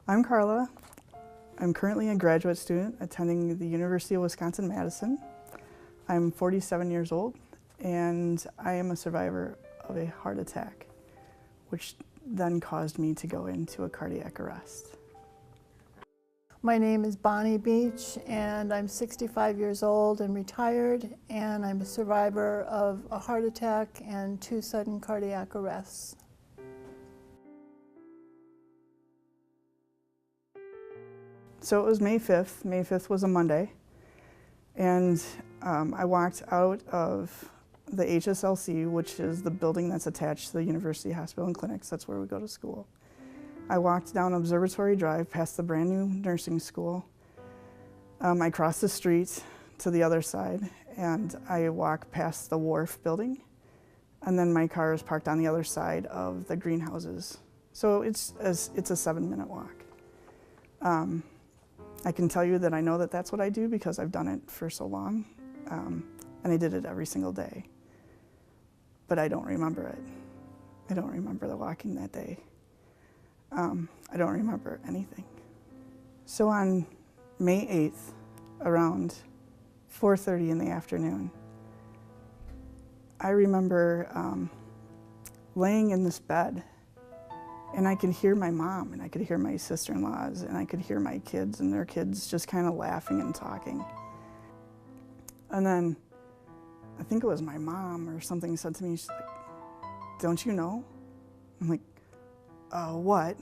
I'm Carla. I'm currently a graduate student attending the University of Wisconsin-Madison. I'm 47 years old and I am a survivor of a heart attack, which then caused me to go into a cardiac arrest. My name is Bonnie Beach and I'm 65 years old and retired, and I'm a survivor of a heart attack and 2 sudden cardiac arrests. So it was May 5th. May 5th was a Monday, and I walked out of the HSLC, which is the building that's attached to the University Hospital and Clinics. That's where we go to school. I walked down Observatory Drive past the brand new nursing school. I crossed the street to the other side and I walked past the wharf building, and then my car is parked on the other side of the greenhouses. So it's a 7-minute walk. I can tell you that I know that that's what I do because I've done it for so long, and I did it every single day. But I don't remember it. I don't remember the walking that day. I don't remember anything. So on May 8th, around 4:30 in the afternoon, I remember laying in this bed, and I could hear my mom, and I could hear my sister-in-laws, and I could hear my kids and their kids just kind of laughing and talking. And then I think it was my mom or something said to me, she's like, "Don't you know?" I'm like, "What?"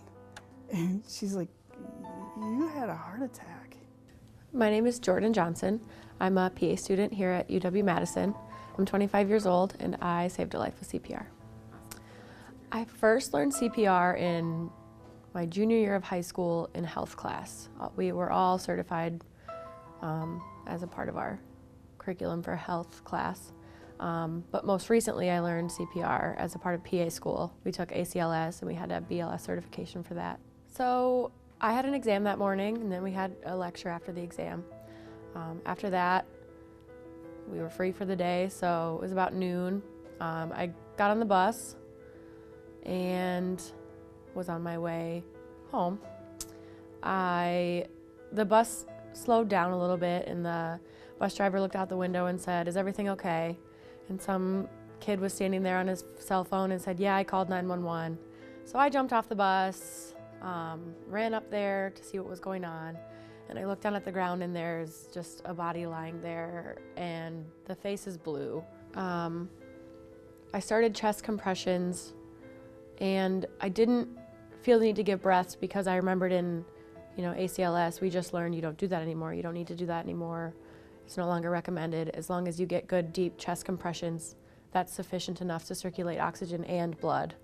And she's like, "You had a heart attack." My name is Jordan Johnson. I'm a PA student here at UW-Madison. I'm 25 years old and I saved a life with CPR. I first learned CPR in my junior year of high school in health class. We were all certified as a part of our curriculum for health class. But most recently I learned CPR as a part of PA school. We took ACLS and we had a BLS certification for that. So I had an exam that morning and then we had a lecture after the exam. After that, we were free for the day, so it was about noon. I got on the bus and was on my way home. The bus slowed down a little bit and the bus driver looked out the window and said, "Is everything okay?" And some kid was standing there on his cell phone and said, "Yeah, I called 911. So I jumped off the bus, ran up there to see what was going on, and I looked down at the ground and there's just a body lying there and the face is blue. I started chest compressions and I didn't feel the need to give breaths because I remembered in ACLS we just learned you don't do that anymore. You don't need to do that anymore. It's no longer recommended. As long as you get good deep chest compressions, that's sufficient enough to circulate oxygen and blood.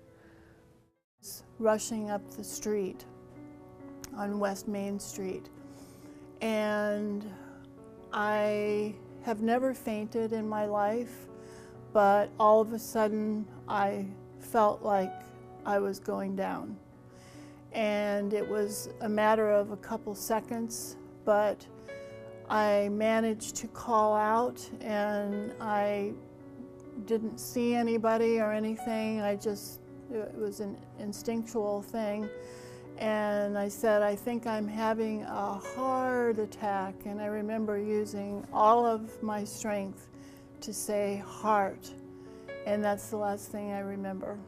Rushing up the street on West Main Street, and I have never fainted in my life, but all of a sudden I felt like I was going down, and it was a matter of a couple seconds, but I managed to call out and I didn't see anybody or anything. It was an instinctual thing, and I said, "I think I'm having a heart attack," and I remember using all of my strength to say heart, and that's the last thing I remember.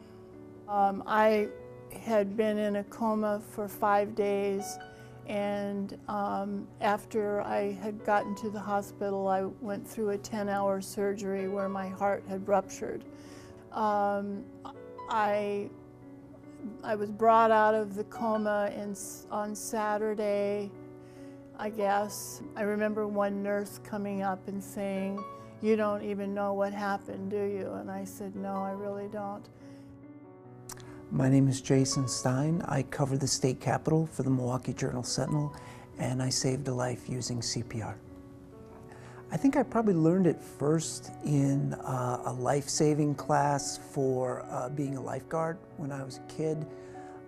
I had been in a coma for 5 days, and after I had gotten to the hospital, I went through a 10-hour surgery where my heart had ruptured. I was brought out of the coma on Saturday, I guess. I remember one nurse coming up and saying, "You don't even know what happened, do you?" And I said, "No, I really don't." My name is Jason Stein. I cover the state capitol for the Milwaukee Journal-Sentinel, and I saved a life using CPR. I think I probably learned it first in a life-saving class for being a lifeguard when I was a kid.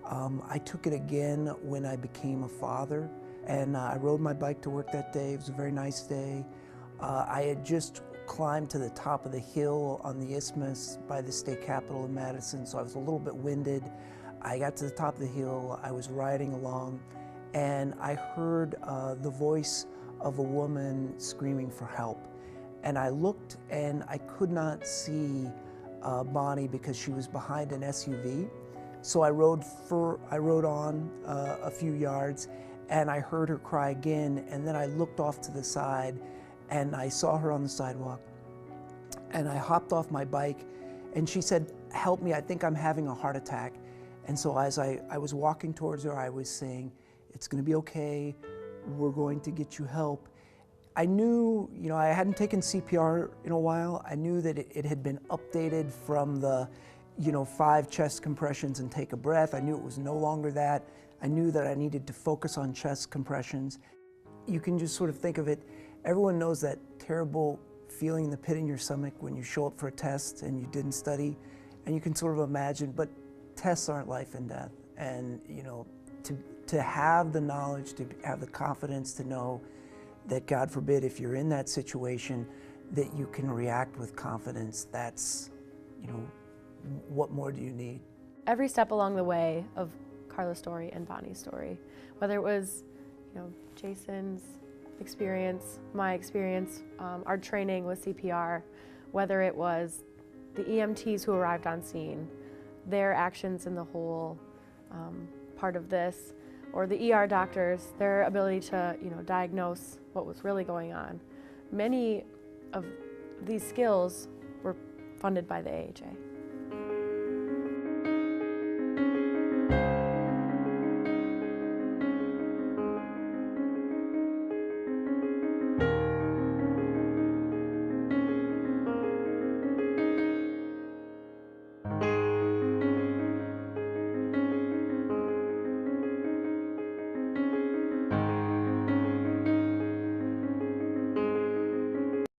I took it again when I became a father, and I rode my bike to work that day. It was a very nice day. I had just climbed to the top of the hill on the isthmus by the state capitol in Madison, so I was a little bit winded. I got to the top of the hill, I was riding along, and I heard the voice of a woman screaming for help. And I looked and I could not see Bonnie because she was behind an SUV. So I rode on a few yards, and I heard her cry again, and then I looked off to the side and I saw her on the sidewalk, and I hopped off my bike, and she said, "Help me, I think I'm having a heart attack." And so as I was walking towards her, I was saying, "It's gonna be okay, we're going to get you help." I knew, I hadn't taken CPR in a while. I knew that it had been updated from the 5 chest compressions and take a breath. I knew it was no longer that. I knew that I needed to focus on chest compressions. You can just sort of think of it, everyone knows that terrible feeling in the pit in your stomach when you show up for a test and you didn't study, and you can sort of imagine, but tests aren't life and death. And to have the knowledge, to have the confidence to know that, God forbid, if you're in that situation, that you can react with confidence, that's, what more do you need? Every step along the way of Carla's story and Bonnie's story, whether it was, Jason's experience, my experience, our training with CPR, whether it was the EMTs who arrived on scene, their actions in the whole part of this, or the ER doctors, their ability to diagnose what was really going on. Many of these skills were funded by the AHA.